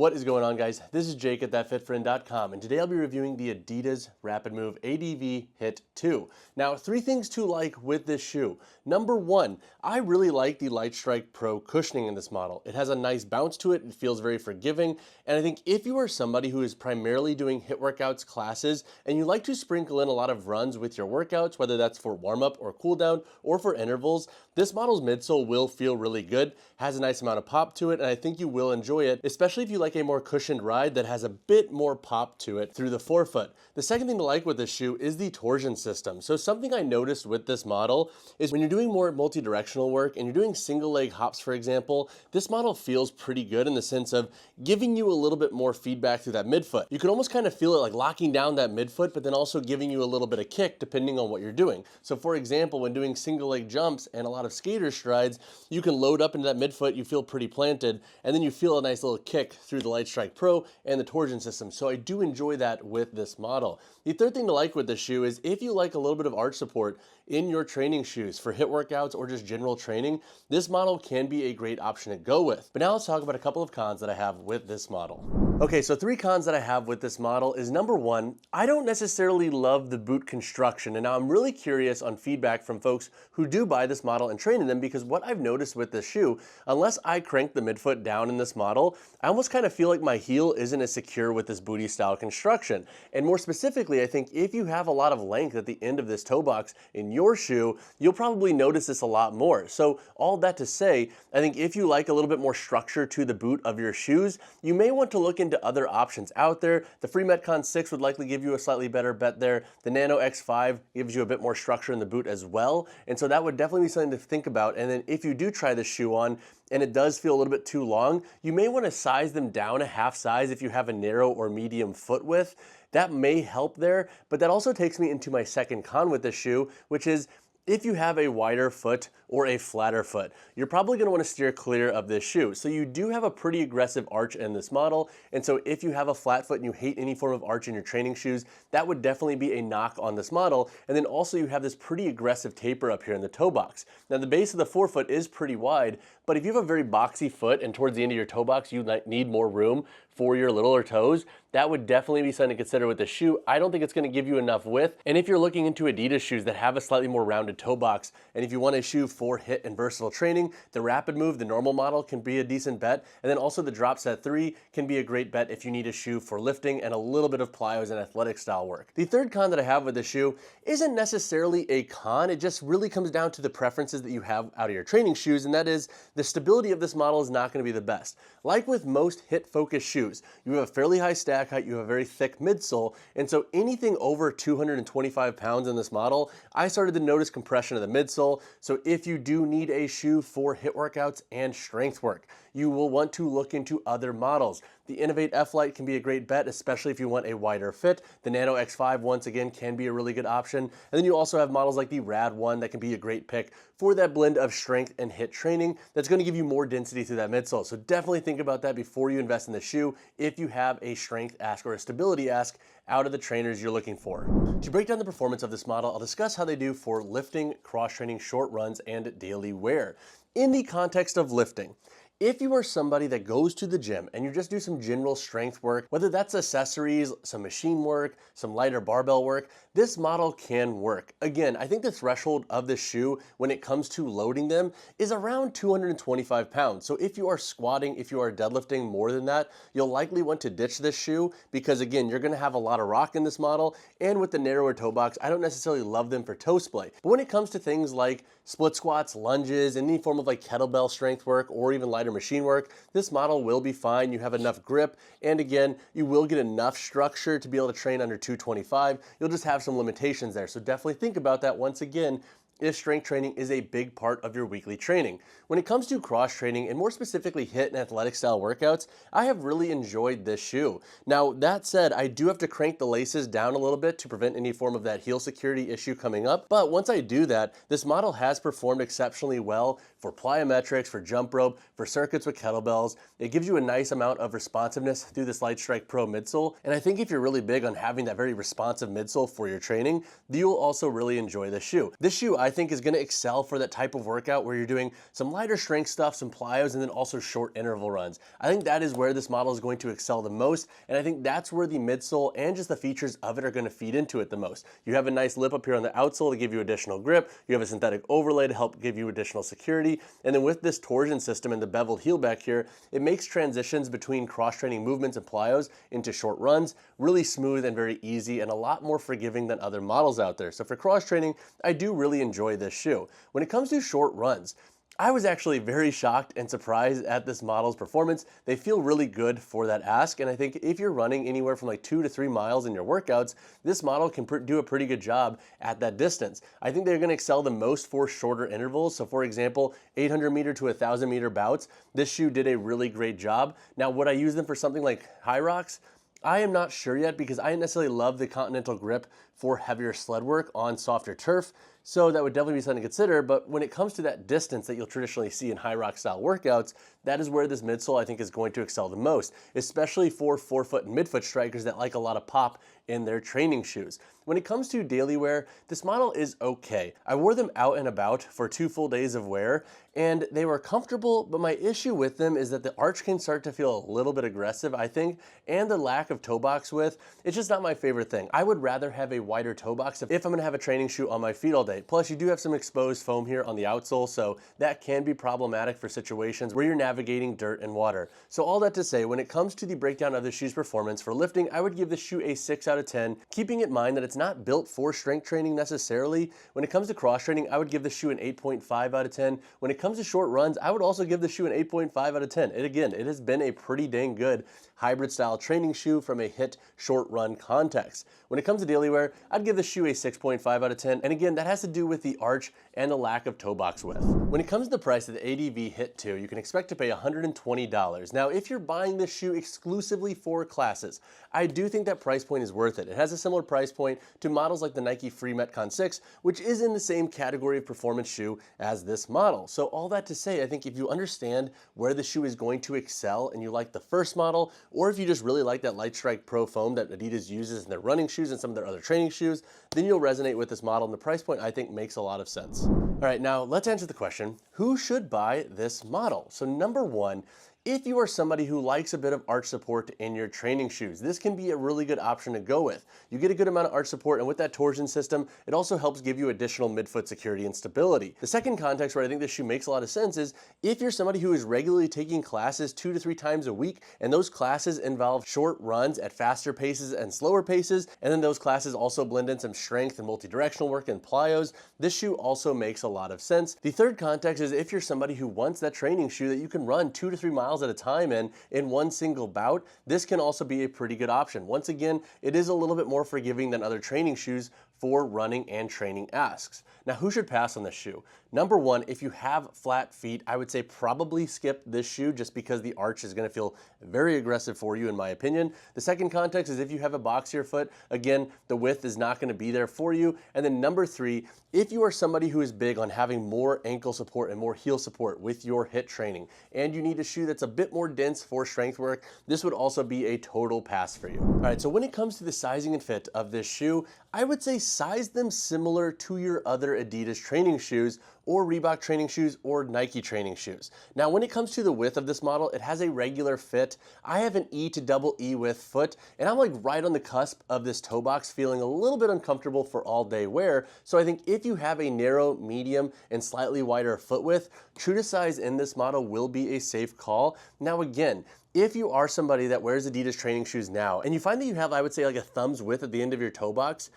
What is going on, guys? This is Jake at thatfitfriend.com, and today I'll be reviewing the Adidas RapidMove ADV HIIT 2. Now, three things to like with this shoe. Number one, I really like the Lightstrike Pro cushioning in this model. It has a nice bounce to it, it feels very forgiving, and I think if you are somebody who is primarily doing HIIT workouts classes, and you like to sprinkle in a lot of runs with your workouts, whether that's for warm-up or cool-down or for intervals, this model's midsole will feel really good, has a nice amount of pop to it, and I think you will enjoy it, especially if you like a more cushioned ride that has a bit more pop to it through the forefoot. The second thing to like with this shoe is the torsion system. So something I noticed with this model is when you're doing more multi-directional work and you're doing single leg hops, for example, this model feels pretty good in the sense of giving you a little bit more feedback through that midfoot. You can almost kind of feel it like locking down that midfoot, but then also giving you a little bit of kick depending on what you're doing. So for example, when doing single leg jumps and a lot of skater strides, you can load up into that midfoot, you feel pretty planted, and then you feel a nice little kick through the Lightstrike Pro and the torsion system. So I do enjoy that with this model. The third thing to like with this shoe is if you like a little bit of arch support in your training shoes for HIIT workouts or just general training, this model can be a great option to go with. But now let's talk about a couple of cons that I have with this model. Okay, so three cons that I have with this model is number one, I don't necessarily love the boot construction. And now I'm really curious on feedback from folks who do buy this model and train in them, because what I've noticed with this shoe, unless I crank the midfoot down in this model, I almost kind of feel like my heel isn't as secure with this booty style construction. And more specifically, I think if you have a lot of length at the end of this toe box in your shoe, you'll probably notice this a lot more. So all that to say, I think if you like a little bit more structure to the boot of your shoes, you may want to look into other options out there. The Free Metcon 6 would likely give you a slightly better bet there. The Nano X5 gives you a bit more structure in the boot as well. And so that would definitely be something to think about. And then if you do try this shoe on, and it does feel a little bit too long, you may want to size them down a half size if you have a narrow or medium foot width. That may help there, but that also takes me into my second con with this shoe, which is if you have a wider foot or a flatter foot, you're probably going to want to steer clear of this shoe. So you do have a pretty aggressive arch in this model, and so if you have a flat foot and you hate any form of arch in your training shoes, that would definitely be a knock on this model. And then also you have this pretty aggressive taper up here in the toe box. Now the base of the forefoot is pretty wide, but if you have a very boxy foot and towards the end of your toe box you need more room for your littler toes, that would definitely be something to consider with the shoe. I don't think it's going to give you enough width. And if you're looking into Adidas shoes that have a slightly more rounded toe box, and if you want a shoe for HIIT and versatile training, the RapidMove, the normal model, can be a decent bet. And then also the Drop Set 3 can be a great bet if you need a shoe for lifting and a little bit of plyos and athletic style work. The third con that I have with the shoe isn't necessarily a con. It just really comes down to the preferences that you have out of your training shoes, and that is the stability of this model is not going to be the best. Like with most HIIT-focused shoes, you have a fairly high stack height, you have a very thick midsole, and so anything over 225 pounds in this model, I started to notice compression of the midsole. So if you do need a shoe for HIIT workouts and strength work, you will want to look into other models. The Innovate F-Lite can be a great bet, especially if you want a wider fit. The Nano X5, once again, can be a really good option. And then you also have models like the Rad 1 that can be a great pick for that blend of strength and HIIT training that's going to give you more density through that midsole. So definitely think about that before you invest in the shoe if you have a strength ask or a stability ask out of the trainers you're looking for. To break down the performance of this model, I'll discuss how they do for lifting, cross-training, short runs, and daily wear. In the context of lifting, if you are somebody that goes to the gym and you just do some general strength work, whether that's accessories, some machine work, some lighter barbell work, this model can work. Again, I think the threshold of this shoe when it comes to loading them is around 225 pounds. So if you are squatting, if you are deadlifting more than that, you'll likely want to ditch this shoe because again, you're gonna have a lot of rock in this model, and with the narrower toe box, I don't necessarily love them for toe splay. But when it comes to things like split squats, lunges, any form of like kettlebell strength work or even lighter machine work, this model will be fine. You have enough grip, and again, you will get enough structure to be able to train under 225. You'll just have some limitations there. So definitely think about that once again if strength training is a big part of your weekly training. When it comes to cross training and more specifically HIIT and athletic style workouts, I have really enjoyed this shoe. Now that said, I do have to crank the laces down a little bit to prevent any form of that heel security issue coming up. But once I do that, this model has performed exceptionally well for plyometrics, for jump rope, for circuits with kettlebells. It gives you a nice amount of responsiveness through this Lightstrike Pro midsole. And I think if you're really big on having that very responsive midsole for your training, you'll also really enjoy this shoe. This shoe I I think is going to excel for that type of workout where you're doing some lighter strength stuff, some plyos, and then also short interval runs. I think that is where this model is going to excel the most, and I think that's where the midsole and just the features of it are going to feed into it the most. You have a nice lip up here on the outsole to give you additional grip. You have a synthetic overlay to help give you additional security, and then with this torsion system and the beveled heel back here, it makes transitions between cross-training movements and plyos into short runs really smooth and very easy and a lot more forgiving than other models out there. So for cross-training, I do really enjoy this shoe. When it comes to short runs, I was actually very shocked and surprised at this model's performance. They feel really good for that ask, and I think if you're running anywhere from like 2 to 3 miles in your workouts, this model can do a pretty good job at that distance. I think they're going to excel the most for shorter intervals. So for example, 800 meter to 1,000 meter bouts, this shoe did a really great job. Now, would I use them for something like high rocks? I am not sure yet because I didn't necessarily love the Continental grip for heavier sled work on softer turf. So that would definitely be something to consider, but when it comes to that distance that you'll traditionally see in high rock style workouts, that is where this midsole I think is going to excel the most, especially for forefoot and midfoot strikers that like a lot of pop in their training shoes. When it comes to daily wear, this model is okay. I wore them out and about for 2 full days of wear, and they were comfortable, but my issue with them is that the arch can start to feel a little bit aggressive, I think, and the lack of toe box width, it's just not my favorite thing. I would rather have a wider toe box if I'm gonna have a training shoe on my feet all day. Plus, you do have some exposed foam here on the outsole, so that can be problematic for situations where you're navigating dirt and water. So all that to say, when it comes to the breakdown of the shoe's performance for lifting, I would give this shoe a 6 out of 10, keeping in mind that it's not built for strength training necessarily. When it comes to cross training, I would give the shoe an 8.5 out of 10. When it comes to short runs, I would also give the shoe an 8.5 out of 10. And again, it has been a pretty dang good hybrid style training shoe from a HIIT short run context. When it comes to daily wear, I'd give the shoe a 6.5 out of 10. And again, that has to do with the arch and the lack of toe box width. When it comes to the price of the ADV HIIT-2, you can expect to pay $120. Now, if you're buying this shoe exclusively for classes, I do think that price point is worth it. It has a similar price point to models like the Nike Free Metcon 6, which is in the same category of performance shoe as this model. So all that to say, I think if you understand where the shoe is going to excel and you like the first model, or if you just really like that Lightstrike Pro foam that Adidas uses in their running shoes and some of their other training shoes, then you'll resonate with this model, and the price point I think makes a lot of sense. All right, now let's answer the question, who should buy this model? So number one, if you are somebody who likes a bit of arch support in your training shoes, this can be a really good option to go with. You get a good amount of arch support, and with that torsion system, it also helps give you additional midfoot security and stability. The second context where I think this shoe makes a lot of sense is if you're somebody who is regularly taking classes 2 to 3 times a week, and those classes involve short runs at faster paces and slower paces, and then those classes also blend in some strength and multi-directional work and plyos, this shoe also makes a lot of sense. The third context is if you're somebody who wants that training shoe that you can run 2 to 3 miles at a time in one single bout, this can also be a pretty good option. Once again, it is a little bit more forgiving than other training shoes for running and training asks. Now, who should pass on this shoe? Number one, if you have flat feet, I would say probably skip this shoe just because the arch is going to feel very aggressive for you in my opinion. The second context is if you have a boxier foot, again, the width is not going to be there for you. And then number three, if you are somebody who is big on having more ankle support and more heel support with your HIIT training, and you need a shoe that's a bit more dense for strength work, this would also be a total pass for you. All right, so when it comes to the sizing and fit of this shoe, I would say size them similar to your other Adidas training shoes or Reebok training shoes or Nike training shoes. Now, when it comes to the width of this model, it has a regular fit. I have an E to double E width foot, and I'm like right on the cusp of this toe box, feeling a little bit uncomfortable for all day wear. So I think if you have a narrow, medium, and slightly wider foot width, true to size in this model will be a safe call. Now again, if you are somebody that wears Adidas training shoes now, and you find that you have, I would say, like a thumb's width at the end of your toe box,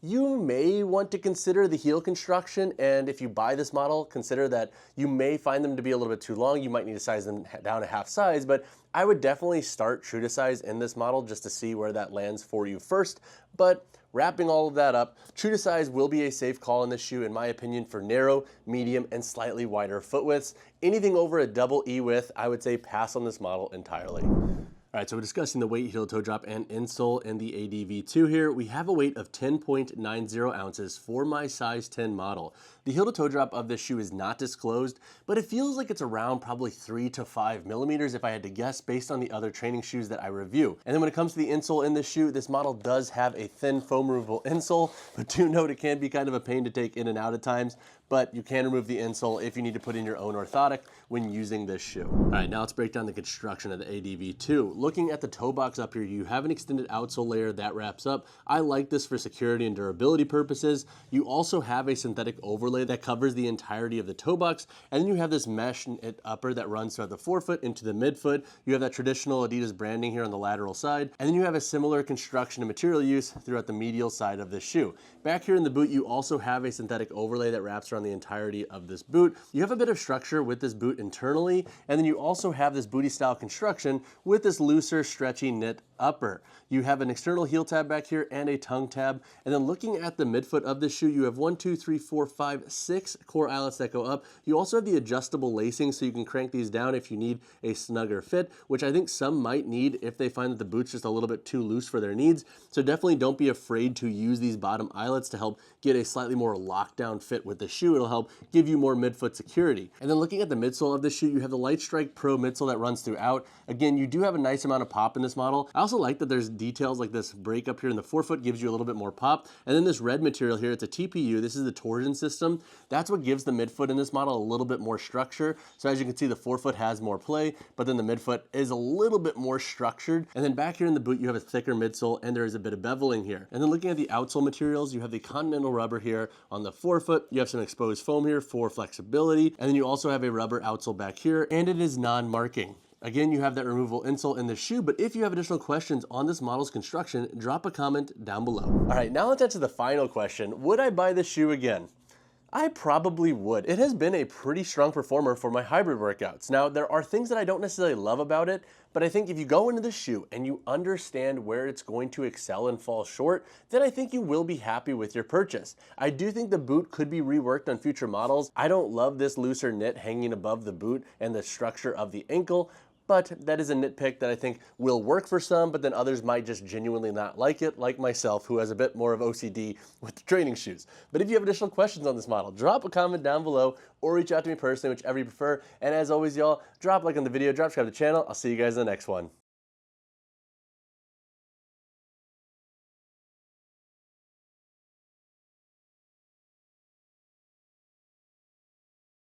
you may want to consider the heel construction, and if you buy this model, consider that you may find them to be a little bit too long. You might need to size them down a half size, but I would definitely start true to size in this model just to see where that lands for you first. But wrapping all of that up, true to size will be a safe call in this shoe, in my opinion, for narrow, medium, and slightly wider foot widths. Anything over a double E width, I would say pass on this model entirely. All right, so we're discussing the weight, heel toe drop, and insole in the ADV2 here. We have a weight of 10.90 ounces for my size 10 model. The heel to toe drop of this shoe is not disclosed, but it feels like it's around probably 3 to 5 millimeters if I had to guess based on the other training shoes that I review. And then when it comes to the insole in this shoe, this model does have a thin foam removable insole, but do note it can be kind of a pain to take in and out at times. but you can remove the insole if you need to put in your own orthotic when using this shoe. All right, now let's break down the construction of the ADV2. Looking at the toe box up here, you have an extended outsole layer that wraps up. I like this for security and durability purposes. You also have a synthetic overlay that covers the entirety of the toe box, and then you have this mesh upper that runs throughout the forefoot into the midfoot. You have that traditional Adidas branding here on the lateral side, and then you have a similar construction and material use throughout the medial side of this shoe. Back here in the boot, you also have a synthetic overlay that wraps around the entirety of this boot. You have a bit of structure with this boot internally, and then you also have this booty style construction with this looser, stretchy knit upper. You have an external heel tab back here and a tongue tab. And then looking at the midfoot of this shoe, you have 1, 2, 3, 4, 5, 6 core eyelets that go up. You also have the adjustable lacing, so you can crank these down if you need a snugger fit, which I think some might need if they find that the boot's just a little bit too loose for their needs. So definitely don't be afraid to use these bottom eyelets to help get a slightly more lockdown fit with the shoe. It'll help give you more midfoot security. And then looking at the midsole of the shoe, you have the Lightstrike Pro midsole that runs throughout. Again, you do have a nice amount of pop in this model. I also like that there's details like this break up here in the forefoot, gives you a little bit more pop. And then this red material here, it's a TPU. This is the Torsion System. That's what gives the midfoot in this model a little bit more structure. So as you can see, the forefoot has more play, but then the midfoot is a little bit more structured. And then back here in the boot, you have a thicker midsole, and there is a bit of beveling here. And then looking at the outsole materials, you have the Continental rubber here on the forefoot. You have some exposed foam here for flexibility. And then you also have a rubber outsole back here, and it is non-marking. Again, you have that removable insole in the shoe, but if you have additional questions on this model's construction, drop a comment down below. All right, now let's answer the final question. Would I buy this shoe again? I probably would. It has been a pretty strong performer for my hybrid workouts. Now, there are things that I don't necessarily love about it, but I think if you go into the shoe and you understand where it's going to excel and fall short, then I think you will be happy with your purchase. I do think the boot could be reworked on future models. I don't love this looser knit hanging above the boot and the structure of the ankle, but that is a nitpick that I think will work for some, but then others might just genuinely not like it, like myself, who has a bit more of OCD with the training shoes. But if you have additional questions on this model, drop a comment down below or reach out to me personally, whichever you prefer. And as always, y'all, drop a like on the video, drop subscribe to the channel. I'll see you guys in the next one.